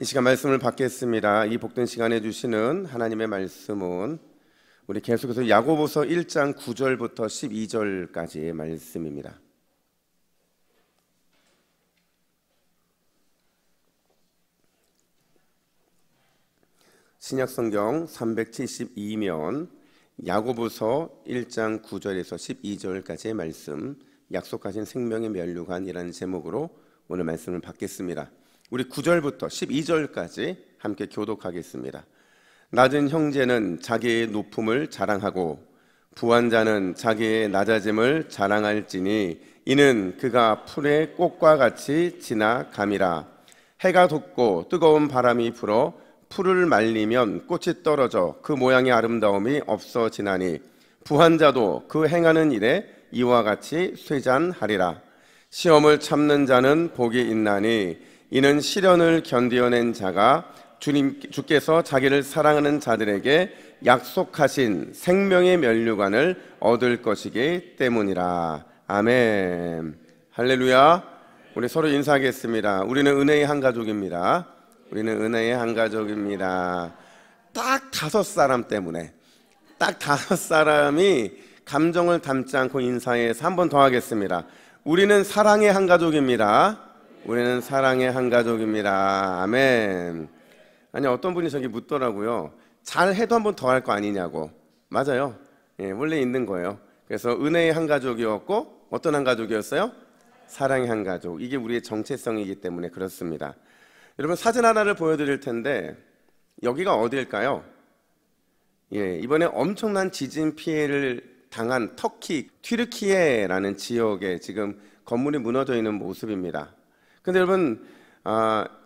이 시간 말씀을 받겠습니다. 이 복된 시간에 주시는 하나님의 말씀은 우리 계속해서 야고보서 1장 9절부터 12절까지의 말씀입니다. 신약성경 372면 야고보서 1장 9절에서 12절까지의 말씀, 약속하신 생명의 면류관이라는 제목으로 오늘 말씀을 받겠습니다. 우리 9절부터 12절까지 함께 교독하겠습니다. 낮은 형제는 자기의 높음을 자랑하고 부한 자는 자기의 낮아짐을 자랑할지니 이는 그가 풀의 꽃과 같이 지나감이라. 해가 돋고 뜨거운 바람이 불어 풀을 말리면 꽃이 떨어져 그 모양의 아름다움이 없어지나니 부한 자도 그 행하는 일에 이와 같이 쇠잔하리라. 시험을 참는 자는 복이 있나니 이는 시련을 견디어낸 자가 주께서 자기를 사랑하는 자들에게 약속하신 생명의 면류관을 얻을 것이기 때문이라. 아멘. 할렐루야. 우리 서로 인사하겠습니다. 우리는 은혜의 한 가족입니다. 우리는 은혜의 한 가족입니다. 딱 5사람 때문에, 딱 5사람이 감정을 담지 않고 인사해서 한 번 더 하겠습니다. 우리는 사랑의 한 가족입니다. 우리는 사랑의 한 가족입니다. 아멘. 아니, 어떤 분이 저기 묻더라고요. 잘해도 한 번 더 할 거 아니냐고. 맞아요. 예, 원래 있는 거예요. 그래서 은혜의 한 가족이었고 어떤 한 가족이었어요? 사랑의 한 가족. 이게 우리의 정체성이기 때문에 그렇습니다. 여러분, 사진 하나를 보여드릴 텐데 여기가 어디일까요? 예, 이번에 엄청난 지진 피해를 당한 터키 튀르키예라는 지역에 지금 건물이 무너져 있는 모습입니다. 근데 여러분,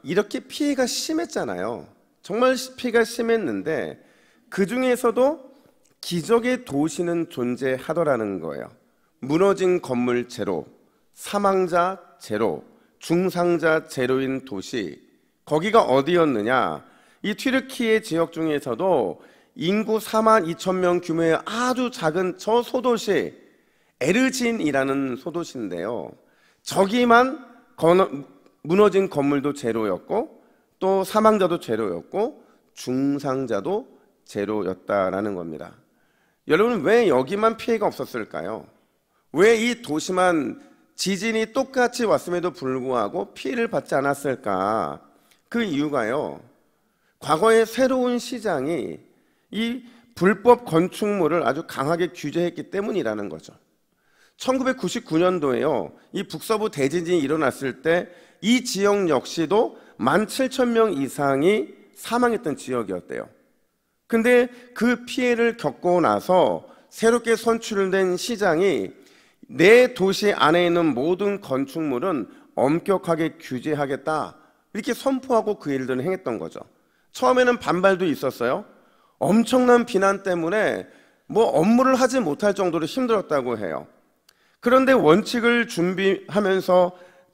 이렇게 피해가 심했잖아요. 정말 피해가 심했는데 그 중에서도 기적의 도시는 존재하더라는 거예요. 무너진 건물 제로, 사망자 제로, 중상자 제로인 도시, 거기가 어디였느냐? 이 튀르키예 지역 중에서도 인구 4만 2천 명 규모의 아주 작은 저 소도시 에르진이라는 소도시인데요, 저기만 무너진 건물도 제로였고 또 사망자도 제로였고 중상자도 제로였다라는 겁니다. 여러분, 왜 여기만 피해가 없었을까요? 왜 이 도시만 지진이 똑같이 왔음에도 불구하고 피해를 받지 않았을까? 그 이유가요, 과거에 새로운 시장이 이 불법 건축물을 아주 강하게 규제했기 때문이라는 거죠. 1999년도에요 이 북서부 대지진이 일어났을 때 이 지역 역시도 17,000명 이상이 사망했던 지역이었대요. 근데 그 피해를 겪고 나서 새롭게 선출된 시장이 내 도시 안에 있는 모든 건축물은 엄격하게 규제하겠다, 이렇게 선포하고 그 일들을 행했던 거죠. 처음에는 반발도 있었어요. 엄청난 비난 때문에 업무를 하지 못할 정도로 힘들었다고 해요. 그런데 원칙을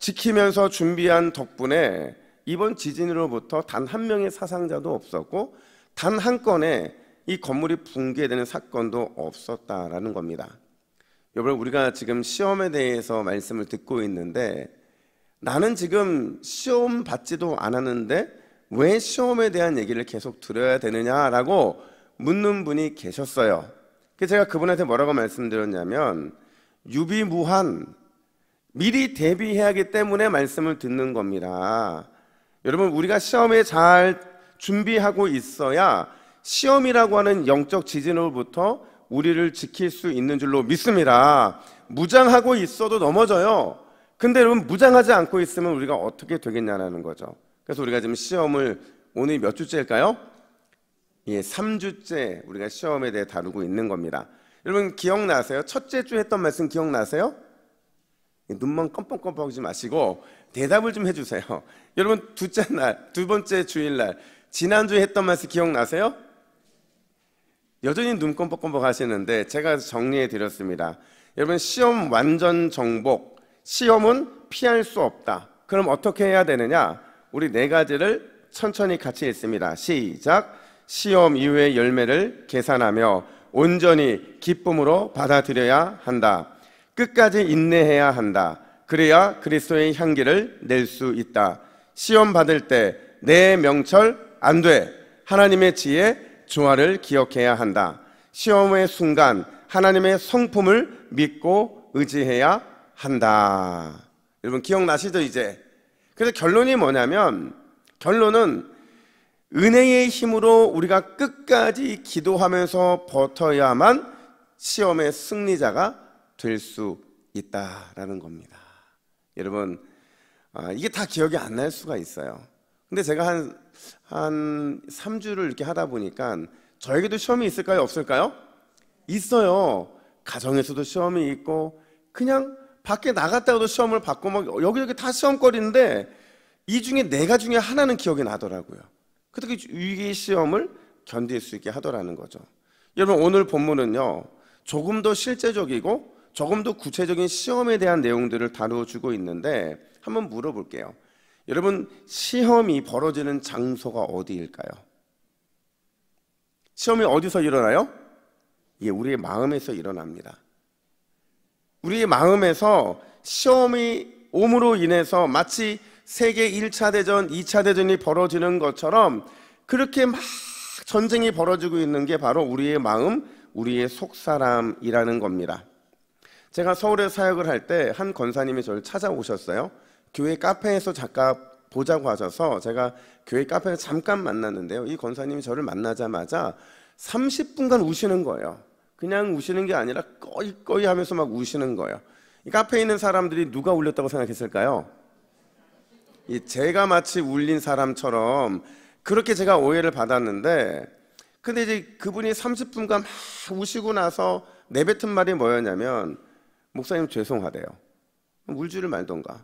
지키면서 준비한 덕분에 이번 지진으로부터 단 한 명의 사상자도 없었고 단 한 건의 이 건물이 붕괴되는 사건도 없었다라는 겁니다. 여러분, 우리가 지금 시험에 대해서 말씀을 듣고 있는데 나는 지금 시험 받지도 않았는데 왜 시험에 대한 얘기를 계속 들어야 되느냐라고 묻는 분이 계셨어요. 그래서 제가 그분한테 뭐라고 말씀드렸냐면, 유비무한, 미리 대비해야 하기 때문에 말씀을 듣는 겁니다. 여러분, 우리가 시험에 잘 준비하고 있어야 시험이라고 하는 영적 지진으로부터 우리를 지킬 수 있는 줄로 믿습니다. 무장하고 있어도 넘어져요. 근데 여러분, 무장하지 않고 있으면 우리가 어떻게 되겠냐는 거죠. 그래서 우리가 지금 시험을, 오늘 몇 주째일까요? 예, 3주째 우리가 시험에 대해 다루고 있는 겁니다. 여러분, 기억나세요? 첫째 주 했던 말씀 기억나세요? 눈만 껌뻑껌뻑하지 마시고 대답을 좀 해주세요. 여러분, 둘째 날, 두 번째 주일날 지난주에 했던 말씀 기억나세요? 여전히 눈 껌뻑껌뻑 하시는데 제가 정리해 드렸습니다. 여러분, 시험 완전 정복, 시험은 피할 수 없다. 그럼 어떻게 해야 되느냐? 우리 4가지를 천천히 같이 했습니다. 시작. 시험 이후의 열매를 계산하며 온전히 기쁨으로 받아들여야 한다. 끝까지 인내해야 한다. 그래야 그리스도의 향기를 낼 수 있다. 시험 받을 때 내 명철 안 돼. 하나님의 지혜 조화를 기억해야 한다. 시험의 순간 하나님의 성품을 믿고 의지해야 한다. 여러분 기억나시죠 이제? 그래서 결론이 뭐냐면, 결론은 은혜의 힘으로 우리가 끝까지 기도하면서 버텨야만 시험의 승리자가 될 수 있다라는 겁니다. 여러분 이게 다 기억이 안 날 수가 있어요. 근데 제가 한 3주를 이렇게 하다 보니까 저에게도 시험이 있을까요? 없을까요? 있어요. 가정에서도 시험이 있고 그냥 밖에 나갔다가도 시험을 받고 막 여기저기 다 시험거리인데 이 중에 4가지 중에 하나는 기억이 나더라고요. 그렇게 위기의 시험을 견딜 수 있게 하더라는 거죠. 여러분 오늘 본문은요 조금 더 실제적이고 조금 더 구체적인 시험에 대한 내용들을 다뤄주고 있는데 한번 물어볼게요. 여러분 시험이 벌어지는 장소가 어디일까요? 시험이 어디서 일어나요? 예, 우리의 마음에서 일어납니다. 우리의 마음에서 시험이 옴으로 인해서 마치 세계 1차 대전, 2차 대전이 벌어지는 것처럼 그렇게 막 전쟁이 벌어지고 있는 게 바로 우리의 마음, 우리의 속사람이라는 겁니다. 제가 서울에 사역을 할 때 한 권사님이 저를 찾아오셨어요. 교회 카페에서 잠깐 보자고 하셔서 제가 교회 카페에서 잠깐 만났는데요. 이 권사님이 저를 만나자마자 30분간 우시는 거예요. 그냥 우시는 게 아니라 꺼이 하면서 막 우시는 거예요. 이 카페에 있는 사람들이 누가 울렸다고 생각했을까요? 제가 마치 울린 사람처럼 그렇게 제가 오해를 받았는데, 근데 이제 그분이 30분간 막 우시고 나서 내뱉은 말이 뭐였냐면, 목사님 죄송하대요. 울지를 말던가.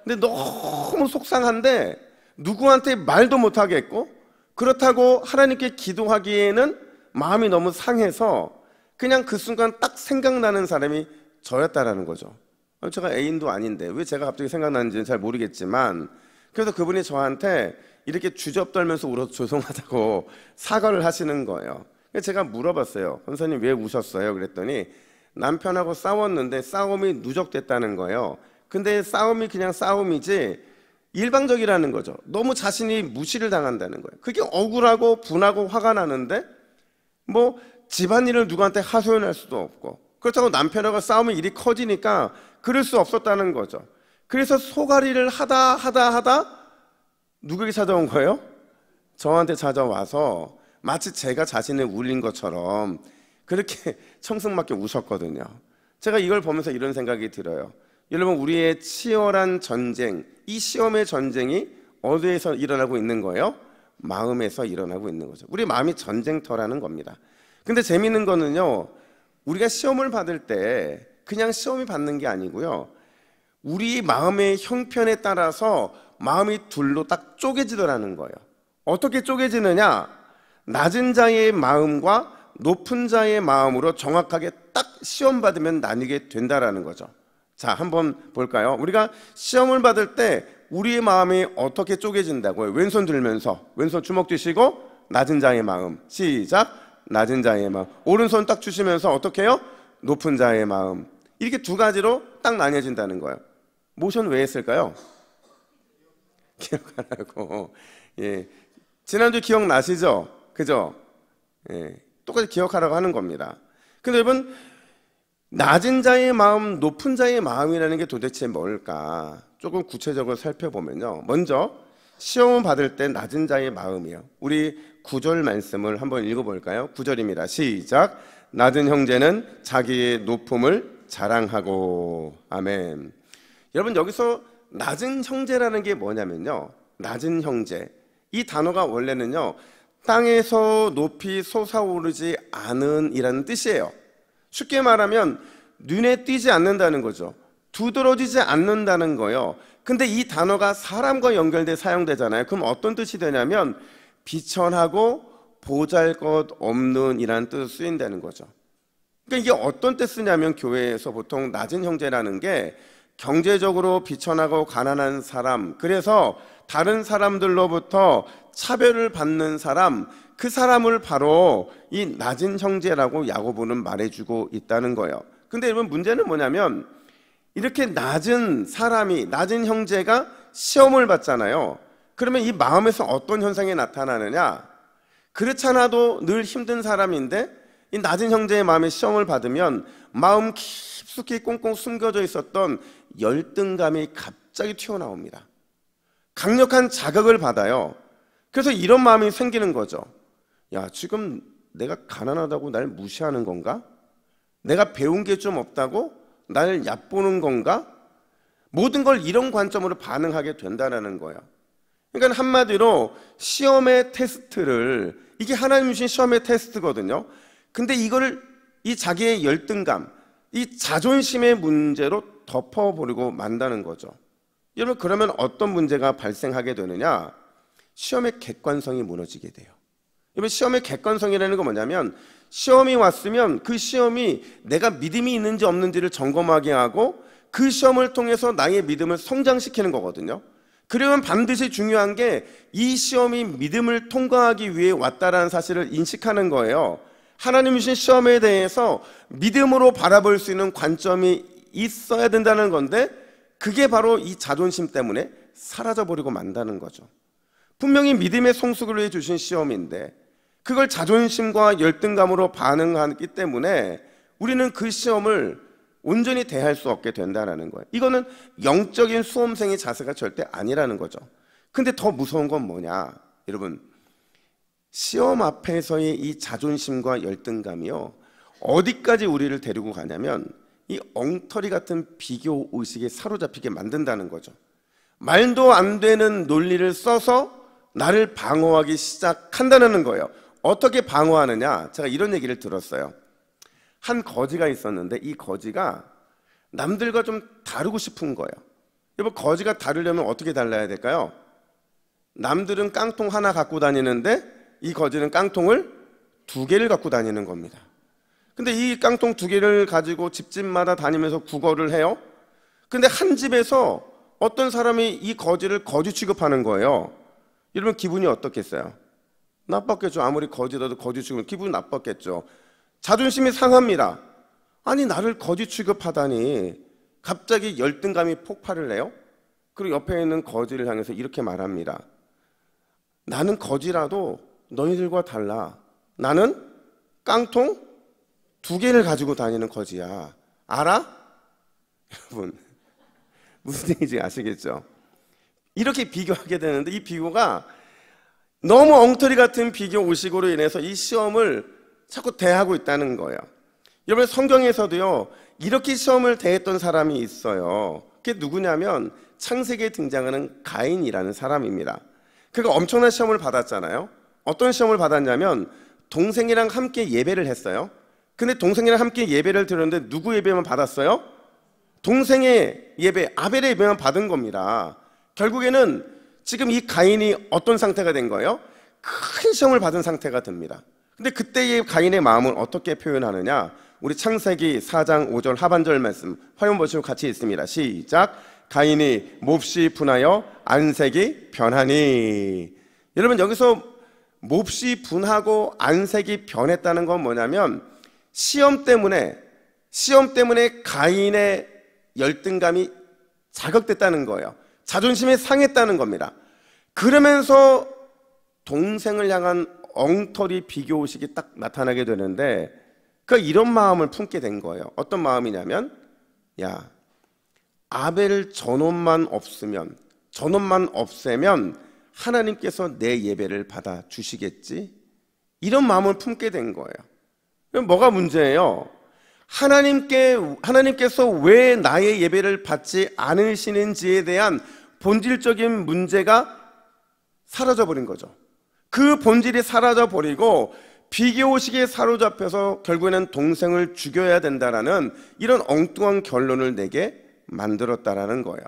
근데 너무 속상한데 누구한테 말도 못하겠고, 그렇다고 하나님께 기도하기에는 마음이 너무 상해서 그냥 그 순간 딱 생각나는 사람이 저였다라는 거죠. 제가 애인도 아닌데 왜 제가 갑자기 생각나는지는 잘 모르겠지만, 그래서 그분이 저한테 이렇게 주접떨면서 울어서 죄송하다고 사과를 하시는 거예요. 그래서 제가 물어봤어요. 권사님 왜 우셨어요? 그랬더니 남편하고 싸웠는데 싸움이 누적됐다는 거예요. 근데 싸움이 그냥 싸움이지 일방적이라는 거죠. 너무 자신이 무시를 당한다는 거예요. 그게 억울하고 분하고 화가 나는데 뭐 집안일을 누구한테 하소연할 수도 없고, 그렇다고 남편하고 싸우면 일이 커지니까 그럴 수 없었다는 거죠. 그래서 소가리를 하다 누구에게 찾아온 거예요? 저한테 찾아와서 마치 제가 자신을 울린 것처럼 그렇게 청승맞게 우셨거든요. 제가 이걸 보면서 이런 생각이 들어요. 여러분 우리의 치열한 전쟁, 이 시험의 전쟁이 어디에서 일어나고 있는 거예요? 마음에서 일어나고 있는 거죠. 우리 마음이 전쟁터라는 겁니다. 근데 재미있는 거는요, 우리가 시험을 받을 때 그냥 시험이 받는 게 아니고요, 우리 마음의 형편에 따라서 마음이 둘로 딱 쪼개지더라는 거예요. 어떻게 쪼개지느냐? 낮은 자의 마음과 높은 자의 마음으로 정확하게 딱 시험 받으면 나뉘게 된다라는 거죠. 자, 한번 볼까요? 우리가 시험을 받을 때 우리의 마음이 어떻게 쪼개진다고요? 왼손 들면서, 왼손 주먹 쥐시고 낮은 자의 마음. 시작. 낮은 자의 마음. 오른손 딱 주시면서 어떻게 해요? 높은 자의 마음. 이렇게 2가지로 딱 나뉘어진다는 거예요. 모션 왜 했을까요? 기억하라고. 예. 지난주 기억나시죠? 그죠? 예. 똑같이 기억하라고 하는 겁니다. 근데 여러분, 낮은 자의 마음, 높은 자의 마음이라는 게 도대체 뭘까? 조금 구체적으로 살펴보면요, 먼저 시험을 받을 때 낮은 자의 마음이요. 우리 9절 말씀을 한번 읽어볼까요? 9절입니다. 시작. 낮은 형제는 자기의 높음을 자랑하고. 아멘. 여러분 여기서 낮은 형제라는 게 뭐냐면요, 낮은 형제, 이 단어가 원래는요 땅에서 높이 솟아오르지 않은 이라는 뜻이에요. 쉽게 말하면 눈에 띄지 않는다는 거죠. 두드러지지 않는다는 거예요. 근데 이 단어가 사람과 연결돼 사용되잖아요. 그럼 어떤 뜻이 되냐면 비천하고 보잘것없는 이라는 뜻으로 쓰인다는 거죠. 그러니까 이게 어떤 때 쓰냐면, 교회에서 보통 낮은 형제라는 게 경제적으로 비천하고 가난한 사람, 그래서 다른 사람들로부터 차별을 받는 사람, 그 사람을 바로 이 낮은 형제라고 야고보는 말해주고 있다는 거예요. 근데 여러분 문제는 뭐냐면, 이렇게 낮은 사람이, 낮은 형제가 시험을 받잖아요. 그러면 이 마음에서 어떤 현상이 나타나느냐? 그렇잖아도 늘 힘든 사람인데 이 낮은 형제의 마음에 시험을 받으면 마음 깊숙이 꽁꽁 숨겨져 있었던 열등감이 갑자기 튀어나옵니다. 강력한 자극을 받아요. 그래서 이런 마음이 생기는 거죠. 야, 지금 내가 가난하다고 날 무시하는 건가? 내가 배운 게 좀 없다고 날 얕보는 건가? 모든 걸 이런 관점으로 반응하게 된다는 거예요. 그러니까 한마디로 시험의 테스트를, 이게 하나님 주신 시험의 테스트거든요. 근데 이거를 이 자기의 열등감, 이 자존심의 문제로 덮어버리고 만다는 거죠. 여러분, 그러면 어떤 문제가 발생하게 되느냐? 시험의 객관성이 무너지게 돼요. 여러분, 시험의 객관성이라는 건 뭐냐면 시험이 왔으면 그 시험이 내가 믿음이 있는지 없는지를 점검하게 하고 그 시험을 통해서 나의 믿음을 성장시키는 거거든요. 그러면 반드시 중요한 게 이 시험이 믿음을 통과하기 위해 왔다라는 사실을 인식하는 거예요. 하나님 주신 시험에 대해서 믿음으로 바라볼 수 있는 관점이 있어야 된다는 건데 그게 바로 이 자존심 때문에 사라져버리고 만다는 거죠. 분명히 믿음의 성숙을 위해 주신 시험인데 그걸 자존심과 열등감으로 반응하기 때문에 우리는 그 시험을 온전히 대할 수 없게 된다는 거예요. 이거는 영적인 수험생의 자세가 절대 아니라는 거죠. 근데 더 무서운 건 뭐냐? 여러분, 시험 앞에서의 이 자존심과 열등감이요, 어디까지 우리를 데리고 가냐면 이 엉터리 같은 비교 의식에 사로잡히게 만든다는 거죠. 말도 안 되는 논리를 써서 나를 방어하기 시작한다는 거예요. 어떻게 방어하느냐? 제가 이런 얘기를 들었어요. 한 거지가 있었는데 이 거지가 남들과 좀 다르고 싶은 거예요. 여러분, 거지가 다르려면 어떻게 달라야 될까요? 남들은 깡통 하나 갖고 다니는데 이 거지는 깡통을 2개를 갖고 다니는 겁니다. 근데 이 깡통 2개를 가지고 집집마다 다니면서 구걸을 해요. 근데 한 집에서 어떤 사람이 이 거지를 거지 취급하는 거예요. 여러분, 기분이 어떻겠어요? 나빴겠죠. 아무리 거지라도 거지 취급은 기분이 나빴겠죠. 자존심이 상합니다. 아니, 나를 거지 취급하다니. 갑자기 열등감이 폭발을 해요. 그리고 옆에 있는 거지를 향해서 이렇게 말합니다. 나는 거지라도 너희들과 달라. 나는 깡통 2개를 가지고 다니는 거지야. 알아? 여러분, 무슨 얘기인지 아시겠죠? 이렇게 비교하게 되는데 이 비교가 너무 엉터리 같은 비교 의식으로 인해서 이 시험을 자꾸 대하고 있다는 거예요. 여러분, 성경에서도요, 이렇게 시험을 대했던 사람이 있어요. 그게 누구냐면 창세기에 등장하는 가인이라는 사람입니다. 그가 엄청난 시험을 받았잖아요. 어떤 시험을 받았냐면 동생이랑 함께 예배를 했어요. 근데 동생이랑 함께 예배를 드렸는데 누구 예배만 받았어요? 동생의 예배, 아벨의 예배만 받은 겁니다. 결국에는 지금 이 가인이 어떤 상태가 된 거예요? 큰 시험을 받은 상태가 됩니다. 근데 그때의 가인의 마음을 어떻게 표현하느냐? 우리 창세기 4장 5절 하반절 말씀 화면 보시고 같이 읽습니다. 시작. 가인이 몹시 분하여 안색이 변하니. 여러분, 여기서 몹시 분하고 안색이 변했다는 건 뭐냐면 시험 때문에 가인의 열등감이 자극됐다는 거예요. 자존심이 상했다는 겁니다. 그러면서 동생을 향한 엉터리 비교의식이 딱 나타나게 되는데 그러니까 이런 마음을 품게 된 거예요. 어떤 마음이냐면, 야, 아벨 전원만 없애면 하나님께서 내 예배를 받아 주시겠지? 이런 마음을 품게 된 거예요. 그럼 뭐가 문제예요? 하나님께서 왜 나의 예배를 받지 않으시는지에 대한 본질적인 문제가 사라져버린 거죠. 그 본질이 사라져버리고 비교의식에 사로잡혀서 결국에는 동생을 죽여야 된다라는 이런 엉뚱한 결론을 내게 만들었다라는 거예요.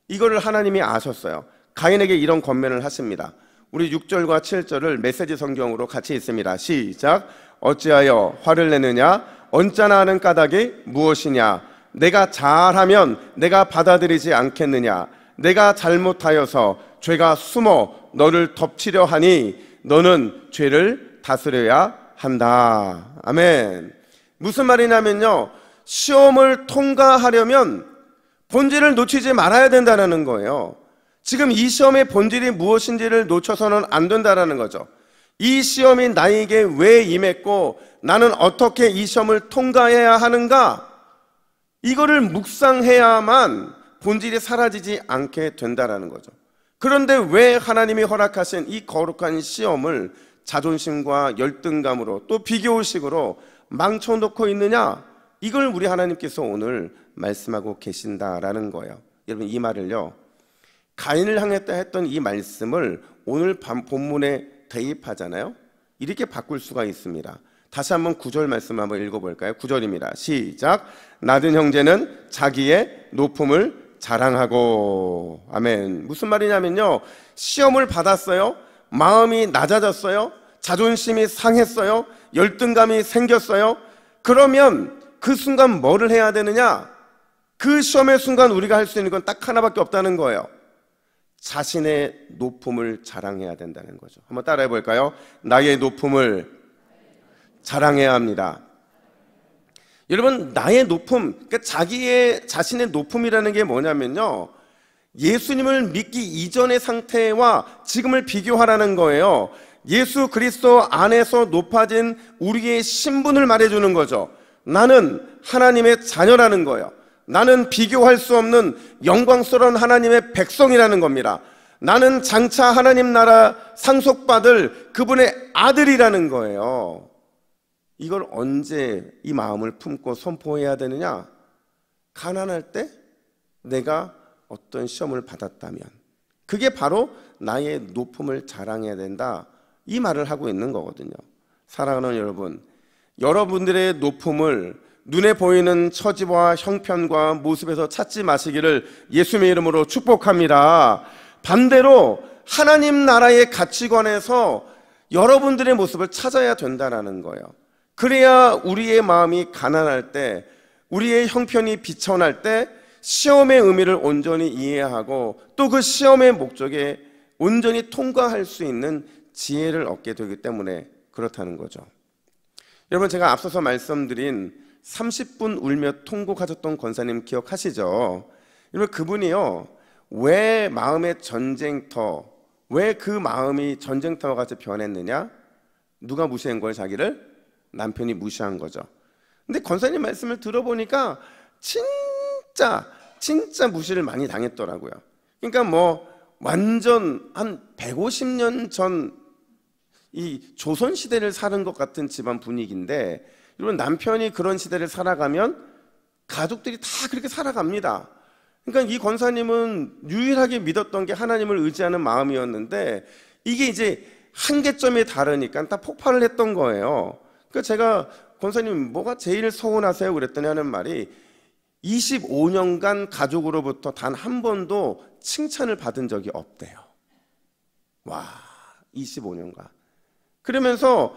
이거를 하나님이 아셨어요. 가인에게 이런 권면을 하십니다. 우리 6절과 7절을 메시지 성경으로 같이 읽습니다. 시작. 어찌하여 화를 내느냐? 언짢아 하는 까닭이 무엇이냐? 내가 잘하면 내가 받아들이지 않겠느냐? 내가 잘못하여서 죄가 숨어 너를 덮치려 하니 너는 죄를 다스려야 한다. 아멘. 무슨 말이냐면요, 시험을 통과하려면 본질을 놓치지 말아야 된다는 거예요. 지금 이 시험의 본질이 무엇인지를 놓쳐서는 안 된다라는 거죠. 이 시험이 나에게 왜 임했고 나는 어떻게 이 시험을 통과해야 하는가, 이거를 묵상해야만 본질이 사라지지 않게 된다라는 거죠. 그런데 왜 하나님이 허락하신 이 거룩한 시험을 자존심과 열등감으로 또 비교의식으로 망쳐놓고 있느냐, 이걸 우리 하나님께서 오늘 말씀하고 계신다라는 거예요. 여러분, 이 말을요, 가인을 향했다 했던 이 말씀을 오늘 본문에 대입하잖아요. 이렇게 바꿀 수가 있습니다. 다시 한번 9절 말씀 한번 읽어볼까요? 9절입니다. 시작. 낮은 형제는 자기의 높음을 자랑하고. 아멘. 무슨 말이냐면요, 시험을 받았어요. 마음이 낮아졌어요. 자존심이 상했어요. 열등감이 생겼어요. 그러면 그 순간 뭐를 해야 되느냐? 그 시험의 순간 우리가 할 수 있는 건 딱 하나밖에 없다는 거예요. 자신의 높음을 자랑해야 된다는 거죠. 한번 따라해 볼까요? 나의 높음을 자랑해야 합니다. 여러분, 나의 높음, 그러니까 자신의 높음이라는 게 뭐냐면요, 예수님을 믿기 이전의 상태와 지금을 비교하라는 거예요. 예수 그리스도 안에서 높아진 우리의 신분을 말해주는 거죠. 나는 하나님의 자녀라는 거예요. 나는 비교할 수 없는 영광스러운 하나님의 백성이라는 겁니다. 나는 장차 하나님 나라 상속받을 그분의 아들이라는 거예요. 이걸 언제 이 마음을 품고 선포해야 되느냐? 가난할 때 내가 어떤 시험을 받았다면 그게 바로 나의 높음을 자랑해야 된다, 이 말을 하고 있는 거거든요. 사랑하는 여러분, 여러분들의 높음을 눈에 보이는 처지와 형편과 모습에서 찾지 마시기를 예수님의 이름으로 축복합니다. 반대로 하나님 나라의 가치관에서 여러분들의 모습을 찾아야 된다는 거예요. 그래야 우리의 마음이 가난할 때, 우리의 형편이 비천할 때 시험의 의미를 온전히 이해하고 또 그 시험의 목적에 온전히 통과할 수 있는 지혜를 얻게 되기 때문에 그렇다는 거죠. 여러분, 제가 앞서서 말씀드린 30분 울며 통곡하셨던 권사님 기억하시죠? 여러분, 그분이요, 왜 마음의 전쟁터, 왜 그 마음이 전쟁터와 같이 변했느냐? 누가 무시한 거예요? 자기를? 남편이 무시한 거죠. 근데 권사님 말씀을 들어보니까 진짜 무시를 많이 당했더라고요. 그러니까 뭐 완전 한 150년 전 이 조선시대를 사는 것 같은 집안 분위기인데, 여러분, 남편이 그런 시대를 살아가면 가족들이 다 그렇게 살아갑니다. 그러니까 이 권사님은 유일하게 믿었던 게 하나님을 의지하는 마음이었는데 이게 이제 한계점이 다르니까 다 폭발을 했던 거예요. 그러니까 제가 권사님 뭐가 제일 서운하세요? 그랬더니 하는 말이 25년간 가족으로부터 단 한 번도 칭찬을 받은 적이 없대요. 와, 25년간. 그러면서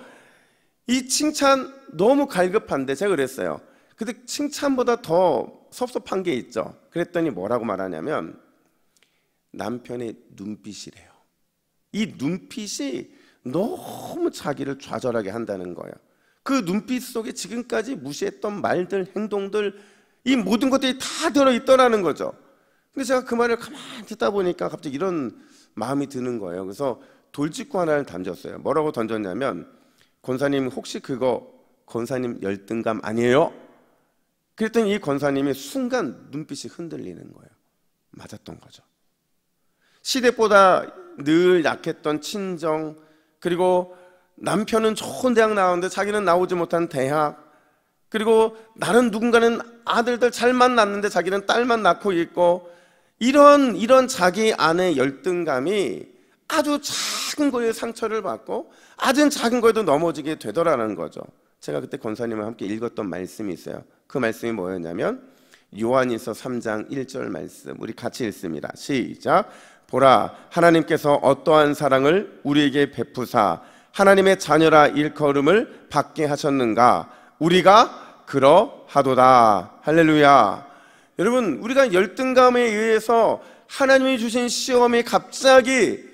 이 칭찬 너무 갈급한데 제가 그랬어요. 근데 칭찬보다 더 섭섭한 게 있죠. 그랬더니 뭐라고 말하냐면 남편의 눈빛이래요. 이 눈빛이 너무 자기를 좌절하게 한다는 거예요. 그 눈빛 속에 지금까지 무시했던 말들, 행동들, 이 모든 것들이 다 들어있더라는 거죠. 근데 제가 그 말을 가만히 듣다 보니까 갑자기 이런 마음이 드는 거예요. 그래서 돌직구 하나를 던졌어요. 뭐라고 던졌냐면, 권사님 혹시 그거 권사님 열등감 아니에요? 그랬더니 이 권사님이 순간 눈빛이 흔들리는 거예요. 맞았던 거죠. 시댁보다 늘 약했던 친정, 그리고 남편은 좋은 대학 나왔는데 자기는 나오지 못한 대학, 그리고 나는 누군가는 아들들 잘만 낳는데 자기는 딸만 낳고 있고, 이런 자기 안의 열등감이 아주 작은 거에 상처를 받고 아주 작은 거에도 넘어지게 되더라는 거죠. 제가 그때 권사님과 함께 읽었던 말씀이 있어요. 그 말씀이 뭐였냐면 요한일서 3장 1절 말씀, 우리 같이 읽습니다. 시작. 보라, 하나님께서 어떠한 사랑을 우리에게 베푸사 하나님의 자녀라 일컬음을 받게 하셨는가? 우리가 그러하도다. 할렐루야. 여러분, 우리가 열등감에 의해서 하나님이 주신 시험이 갑자기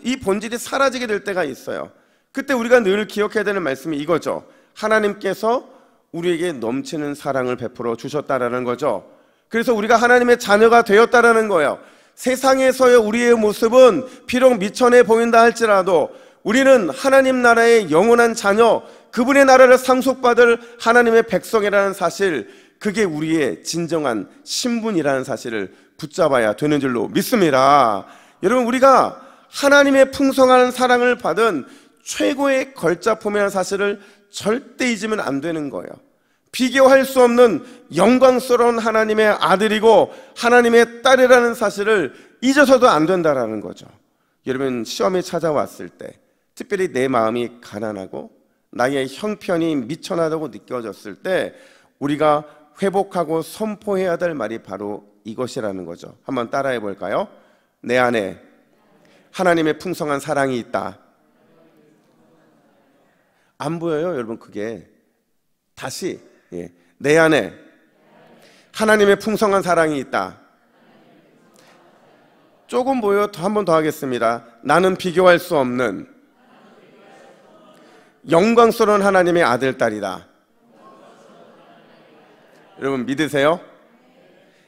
이 본질이 사라지게 될 때가 있어요. 그때 우리가 늘 기억해야 되는 말씀이 이거죠. 하나님께서 우리에게 넘치는 사랑을 베풀어 주셨다라는 거죠. 그래서 우리가 하나님의 자녀가 되었다라는 거예요. 세상에서의 우리의 모습은 비록 미천해 보인다 할지라도 우리는 하나님 나라의 영원한 자녀, 그분의 나라를 상속받을 하나님의 백성이라는 사실, 그게 우리의 진정한 신분이라는 사실을 붙잡아야 되는 줄로 믿습니다. 여러분, 우리가 하나님의 풍성한 사랑을 받은 최고의 걸작품이라는 사실을 절대 잊으면 안 되는 거예요. 비교할 수 없는 영광스러운 하나님의 아들이고 하나님의 딸이라는 사실을 잊어서도 안 된다는 거죠. 여러분, 시험이 찾아왔을 때, 특별히 내 마음이 가난하고 나의 형편이 미천하다고 느껴졌을 때 우리가 회복하고 선포해야 될 말이 바로 이것이라는 거죠. 한번 따라해 볼까요? 내 안에 하나님의 풍성한 사랑이 있다. 안 보여요, 여러분? 그게 다시, 내 안에 하나님의 풍성한 사랑이 있다. 조금 보여. 한 번 더 하겠습니다. 나는 비교할 수 없는 영광스러운 하나님의 아들, 딸이다. 여러분, 믿으세요?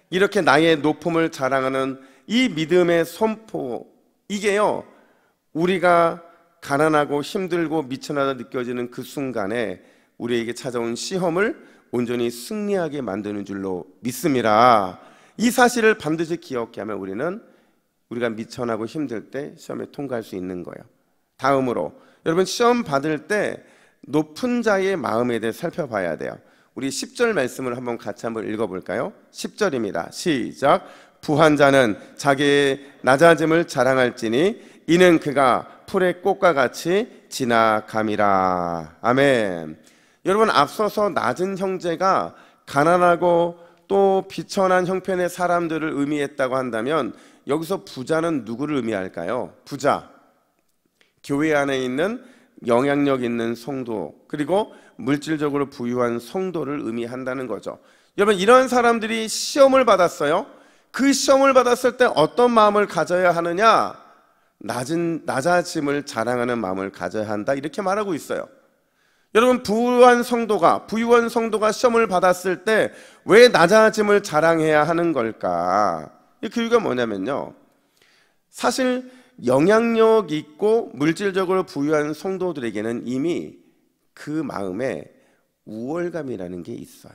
이렇게 나의 높음을 자랑하는 이 믿음의 선포, 이게요, 우리가 가난하고 힘들고 미천하다 느껴지는 그 순간에 우리에게 찾아온 시험을 온전히 승리하게 만드는 줄로 믿습니다. 이 사실을 반드시 기억해 하면 우리가 미천하고 힘들 때 시험에 통과할 수 있는 거예요. 다음으로, 여러분, 시험 받을 때 높은 자의 마음에 대해 살펴봐야 돼요. 우리 10절 말씀을 같이 한번 읽어볼까요? 10절입니다. 시작. 부한 자는 자기의 낮아짐을 자랑할지니 이는 그가 풀의 꽃과 같이 지나감이라. 아멘. 여러분, 앞서서 낮은 형제가 가난하고 또 비천한 형편의 사람들을 의미했다고 한다면 여기서 부자는 누구를 의미할까요? 부자, 교회 안에 있는 영향력 있는 성도, 그리고 물질적으로 부유한 성도를 의미한다는 거죠. 여러분, 이런 사람들이 시험을 받았어요. 그 시험을 받았을 때 어떤 마음을 가져야 하느냐? 낮아짐을 자랑하는 마음을 가져야 한다, 이렇게 말하고 있어요. 여러분, 부유한 성도가 시험을 받았을 때 왜 낮아짐을 자랑해야 하는 걸까? 그 이유가 뭐냐면요, 사실 영향력 있고 물질적으로 부유한 성도들에게는 이미 그 마음에 우월감이라는 게 있어요.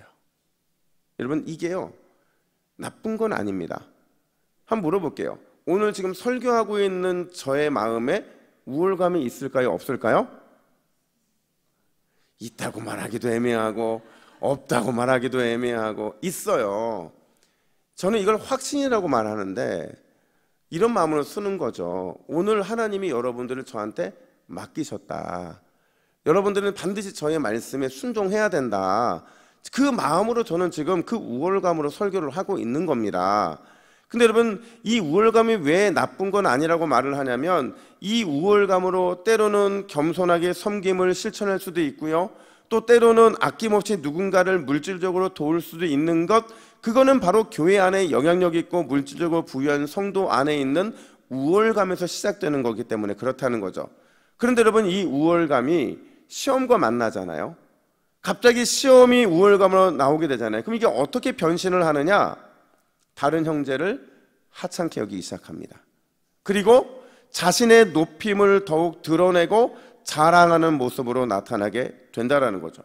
여러분, 이게요, 나쁜 건 아닙니다. 한번 물어볼게요. 오늘 지금 설교하고 있는 저의 마음에 우월감이 있을까요? 없을까요? 있다고 말하기도 애매하고 없다고 말하기도 애매하고 있어요. 저는 이걸 확신이라고 말하는데 이런 마음으로 쓰는 거죠. 오늘 하나님이 여러분들을 저한테 맡기셨다. 여러분들은 반드시 저의 말씀에 순종해야 된다. 그 마음으로 저는 지금 그 우월감으로 설교를 하고 있는 겁니다. 근데 여러분, 이 우월감이 왜 나쁜 건 아니라고 말을 하냐면 이 우월감으로 때로는 겸손하게 섬김을 실천할 수도 있고요, 또 때로는 아낌없이 누군가를 물질적으로 도울 수도 있는 것, 그거는 바로 교회 안에 영향력 있고 물질적으로 부유한 성도 안에 있는 우월감에서 시작되는 거기 때문에 그렇다는 거죠. 그런데 여러분, 이 우월감이 시험과 만나잖아요. 갑자기 시험이 우월감으로 나오게 되잖아요. 그럼 이게 어떻게 변신을 하느냐? 다른 형제를 하찮게 여기기 시작합니다. 그리고 자신의 높임을 더욱 드러내고 자랑하는 모습으로 나타나게 된다는 거죠.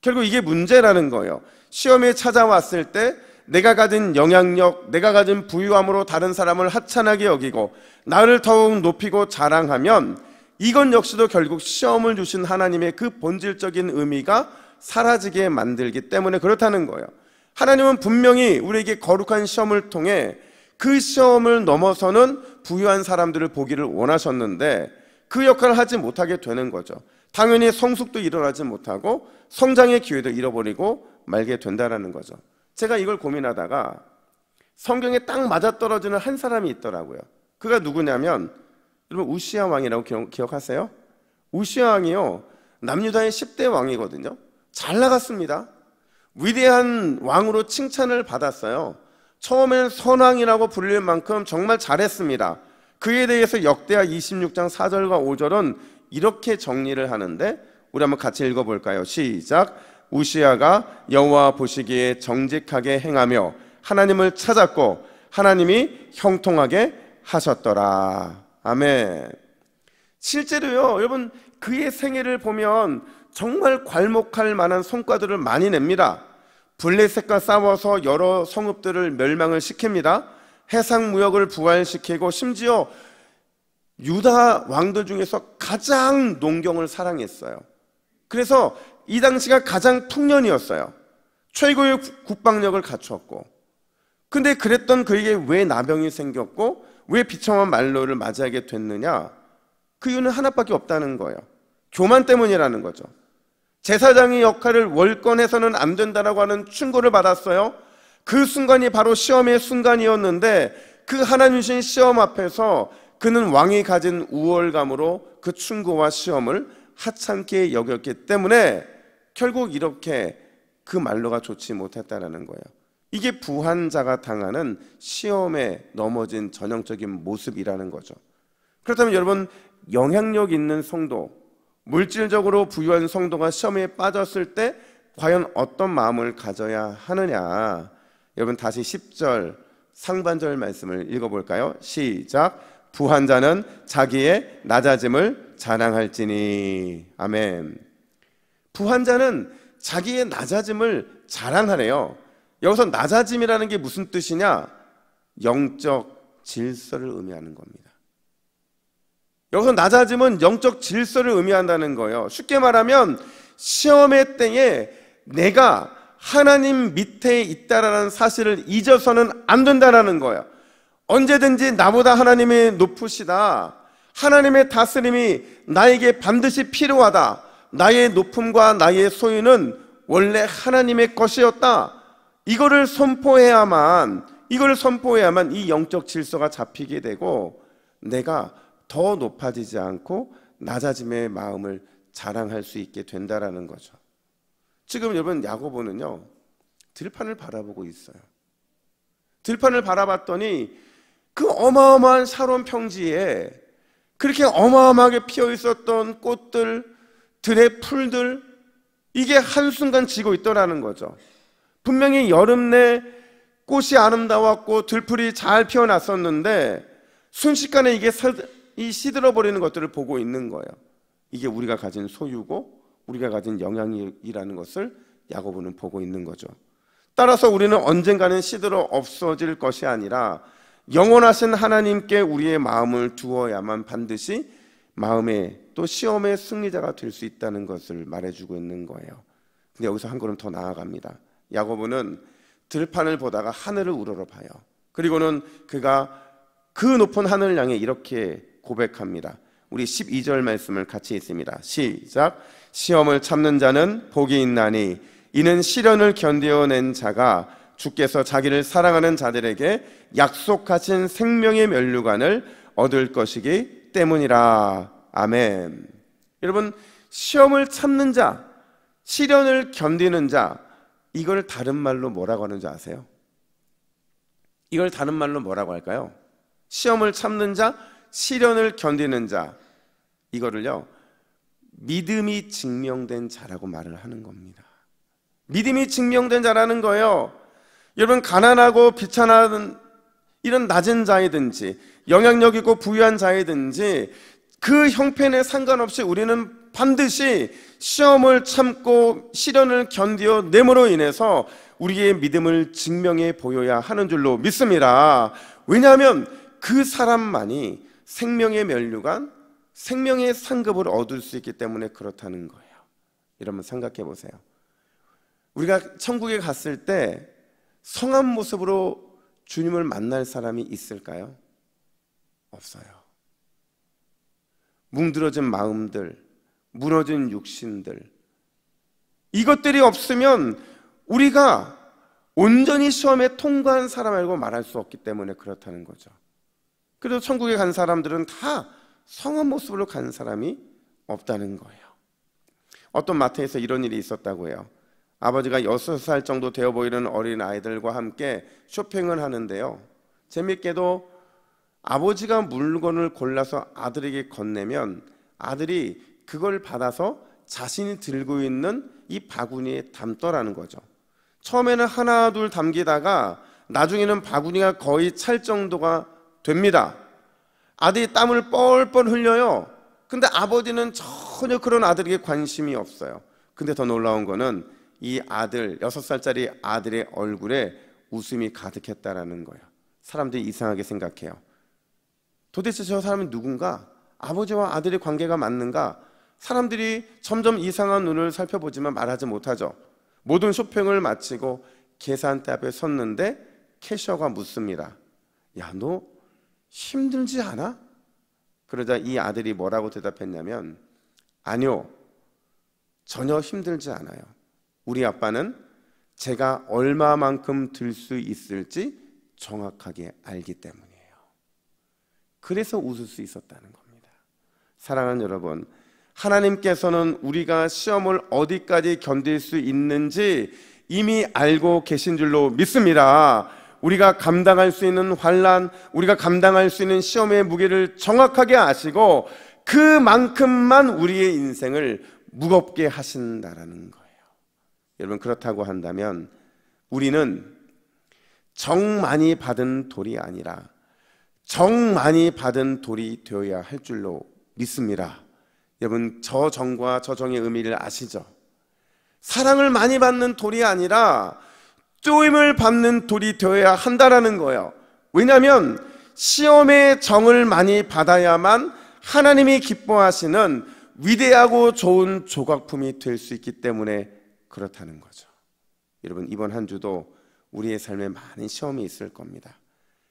결국 이게 문제라는 거예요. 시험에 찾아왔을 때 내가 가진 영향력, 내가 가진 부유함으로 다른 사람을 하찮게 여기고 나를 더욱 높이고 자랑하면 이건 역시도 결국 시험을 주신 하나님의 그 본질적인 의미가 사라지게 만들기 때문에 그렇다는 거예요. 하나님은 분명히 우리에게 거룩한 시험을 통해 그 시험을 넘어서는 부유한 사람들을 보기를 원하셨는데 그 역할을 하지 못하게 되는 거죠. 당연히 성숙도 일어나지 못하고 성장의 기회도 잃어버리고 말게 된다는 거죠. 제가 이걸 고민하다가 성경에 딱 맞아떨어지는 한 사람이 있더라고요. 그가 누구냐면, 여러분, 우시야 왕이라고 기억하세요? 우시야 왕이요, 남유다의 10대 왕이거든요. 잘 나갔습니다. 위대한 왕으로 칭찬을 받았어요. 처음엔 선왕이라고 불릴 만큼 정말 잘했습니다. 그에 대해서 역대하 26장 4절과 5절은 이렇게 정리를 하는데 우리 한번 같이 읽어볼까요? 시작. 우시야가 여호와 보시기에 정직하게 행하며 하나님을 찾았고 하나님이 형통하게 하셨더라. 아멘. 실제로요, 여러분, 그의 생애를 보면 정말 괄목할 만한 성과들을 많이 냅니다. 블레셋과 싸워서 여러 성읍들을 멸망을 시킵니다. 해상무역을 부활시키고 심지어 유다 왕들 중에서 가장 농경을 사랑했어요. 그래서 이 당시가 가장 풍년이었어요. 최고의 국방력을 갖추었고, 근데 그랬던 그에게 왜 나병이 생겼고 왜 비참한 말로를 맞이하게 됐느냐? 그 이유는 하나밖에 없다는 거예요. 교만 때문이라는 거죠. 제사장의 역할을 월권해서는 안 된다라고 하는 충고를 받았어요. 그 순간이 바로 시험의 순간이었는데 그 하나님 주신 시험 앞에서 그는 왕이 가진 우월감으로 그 충고와 시험을 하찮게 여겼기 때문에 결국 이렇게 그 말로가 좋지 못했다라는 거예요. 이게 부한자가 당하는 시험에 넘어진 전형적인 모습이라는 거죠. 그렇다면 여러분, 영향력 있는 성도, 물질적으로 부유한 성도가 시험에 빠졌을 때 과연 어떤 마음을 가져야 하느냐? 여러분, 다시 10절 상반절 말씀을 읽어볼까요? 시작. 부한 자는 자기의 낮아짐을 자랑할지니. 아멘. 부한 자는 자기의 낮아짐을 자랑하래요. 여기서 낮아짐이라는 게 무슨 뜻이냐? 영적 질서를 의미하는 겁니다. 여기서 낮아짐은 영적 질서를 의미한다는 거예요. 쉽게 말하면 시험의 때에 내가 하나님 밑에 있다라는 사실을 잊어서는 안 된다라는 거예요. 언제든지 나보다 하나님이 높으시다, 하나님의 다스림이 나에게 반드시 필요하다, 나의 높음과 나의 소유는 원래 하나님의 것이었다, 이거를 선포해야만 이 영적 질서가 잡히게 되고 내가 더 높아지지 않고 낮아짐의 마음을 자랑할 수 있게 된다라는 거죠. 지금 여러분, 야고보는요 들판을 바라보고 있어요. 들판을 바라봤더니 그 어마어마한 샤론 평지에 그렇게 어마어마하게 피어 있었던 꽃들, 들의 풀들, 이게 한순간 지고 있더라는 거죠. 분명히 여름 내 꽃이 아름다웠고 들풀이 잘 피어났었는데 순식간에 이게 시들어버리는 것들을 보고 있는 거예요. 이게 우리가 가진 소유고 우리가 가진 영향이라는 것을 야고보는 보고 있는 거죠. 따라서 우리는 언젠가는 시들어 없어질 것이 아니라 영원하신 하나님께 우리의 마음을 두어야만 반드시 마음에 또 시험의 승리자가 될 수 있다는 것을 말해주고 있는 거예요. 근데 여기서 한 걸음 더 나아갑니다. 야고보는 들판을 보다가 하늘을 우러러봐요. 그리고는 그가 그 높은 하늘을 향해 이렇게 고백합니다. 우리 12절 말씀을 같이 읽습니다. 시작. 시험을 참는 자는 복이 있나니 이는 시련을 견뎌낸 자가 주께서 자기를 사랑하는 자들에게 약속하신 생명의 면류관을 얻을 것이기 때문이라. 아멘. 여러분, 시험을 참는 자, 시련을 견디는 자, 이걸 다른 말로 뭐라고 하는지 아세요? 이걸 다른 말로 뭐라고 할까요? 시험을 참는 자, 시련을 견디는 자, 이거를요 믿음이 증명된 자라고 말을 하는 겁니다. 믿음이 증명된 자라는 거예요. 여러분, 가난하고 비천한 이런 낮은 자이든지 영향력 있고 부유한 자이든지 그 형편에 상관없이 우리는 반드시 시험을 참고 시련을 견뎌냄으로 인해서 우리의 믿음을 증명해 보여야 하는 줄로 믿습니다. 왜냐하면 그 사람만이 생명의 면류관, 생명의 상급을 얻을 수 있기 때문에 그렇다는 거예요. 여러분, 생각해 보세요. 우리가 천국에 갔을 때 성한 모습으로 주님을 만날 사람이 있을까요? 없어요. 뭉들어진 마음들, 무너진 육신들, 이것들이 없으면 우리가 온전히 시험에 통과한 사람이라고 말할 수 없기 때문에 그렇다는 거죠. 그래서 천국에 간 사람들은 다 성한 모습으로 간 사람이 없다는 거예요. 어떤 마트에서 이런 일이 있었다고 해요. 아버지가 6살 정도 되어 보이는 어린 아이들과 함께 쇼핑을 하는데요, 재밌게도 아버지가 물건을 골라서 아들에게 건네면 아들이 그걸 받아서 자신이 들고 있는 이 바구니에 담더라는 거죠. 처음에는 하나 둘 담기다가 나중에는 바구니가 거의 찰 정도가 됩니다. 아들이 땀을 뻘뻘 흘려요. 근데 아버지는 전혀 그런 아들에게 관심이 없어요. 근데 더 놀라운 거는 이 아들, 6살짜리 아들의 얼굴에 웃음이 가득했다라는 거예요. 사람들이 이상하게 생각해요. 도대체 저 사람은 누군가? 아버지와 아들의 관계가 맞는가? 사람들이 점점 이상한 눈을 살펴보지만 말하지 못하죠. 모든 쇼핑을 마치고 계산대 앞에 섰는데 캐셔가 묻습니다. 야, 너 힘들지 않아? 그러자 이 아들이 뭐라고 대답했냐면, 아니요, 전혀 힘들지 않아요. 우리 아빠는 제가 얼마만큼 들 수 있을지 정확하게 알기 때문이에요. 그래서 웃을 수 있었다는 겁니다. 사랑하는 여러분, 하나님께서는 우리가 시험을 어디까지 견딜 수 있는지 이미 알고 계신 줄로 믿습니다. 우리가 감당할 수 있는 환난, 우리가 감당할 수 있는 시험의 무게를 정확하게 아시고 그만큼만 우리의 인생을 무겁게 하신다라는 거예요. 여러분, 그렇다고 한다면 우리는 정 많이 받은 돌이 아니라 정 많이 받은 돌이 되어야 할 줄로 믿습니다. 여러분, 저 정과 저 정의 의미를 아시죠? 사랑을 많이 받는 돌이 아니라 쪼임을 받는 돌이 되어야 한다라는 거예요. 왜냐하면 시험의 정을 많이 받아야만 하나님이 기뻐하시는 위대하고 좋은 조각품이 될 수 있기 때문에 그렇다는 거죠. 여러분, 이번 한 주도 우리의 삶에 많은 시험이 있을 겁니다.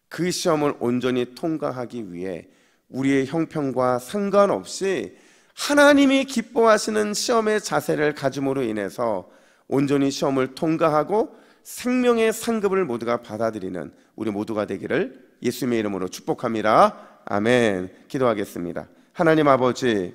그 시험을 온전히 통과하기 위해 우리의 형편과 상관없이 하나님이 기뻐하시는 시험의 자세를 가짐으로 인해서 온전히 시험을 통과하고 생명의 상급을 모두가 받아들이는 우리 모두가 되기를 예수님의 이름으로 축복합니다. 아멘. 기도하겠습니다. 하나님 아버지,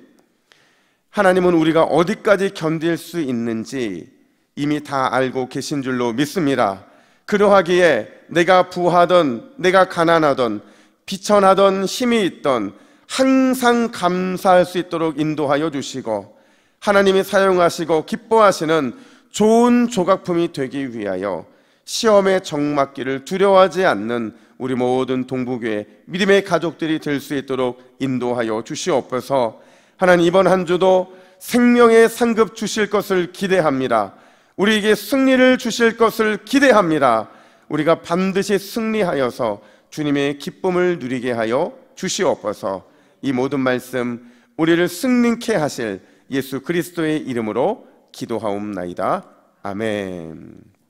하나님은 우리가 어디까지 견딜 수 있는지 이미 다 알고 계신 줄로 믿습니다. 그러하기에 내가 부하던, 내가 가난하던, 비천하던, 힘이 있던 항상 감사할 수 있도록 인도하여 주시고 하나님이 사용하시고 기뻐하시는 좋은 조각품이 되기 위하여 시험의 정맞기를 두려워하지 않는 우리 모든 동부교회 믿음의 가족들이 될 수 있도록 인도하여 주시옵소서. 하나님, 이번 한 주도 생명의 상급 주실 것을 기대합니다. 우리에게 승리를 주실 것을 기대합니다. 우리가 반드시 승리하여서 주님의 기쁨을 누리게 하여 주시옵소서. 이 모든 말씀 우리를 승리케 하실 예수 그리스도의 이름으로 기도하옵나이다. 아멘.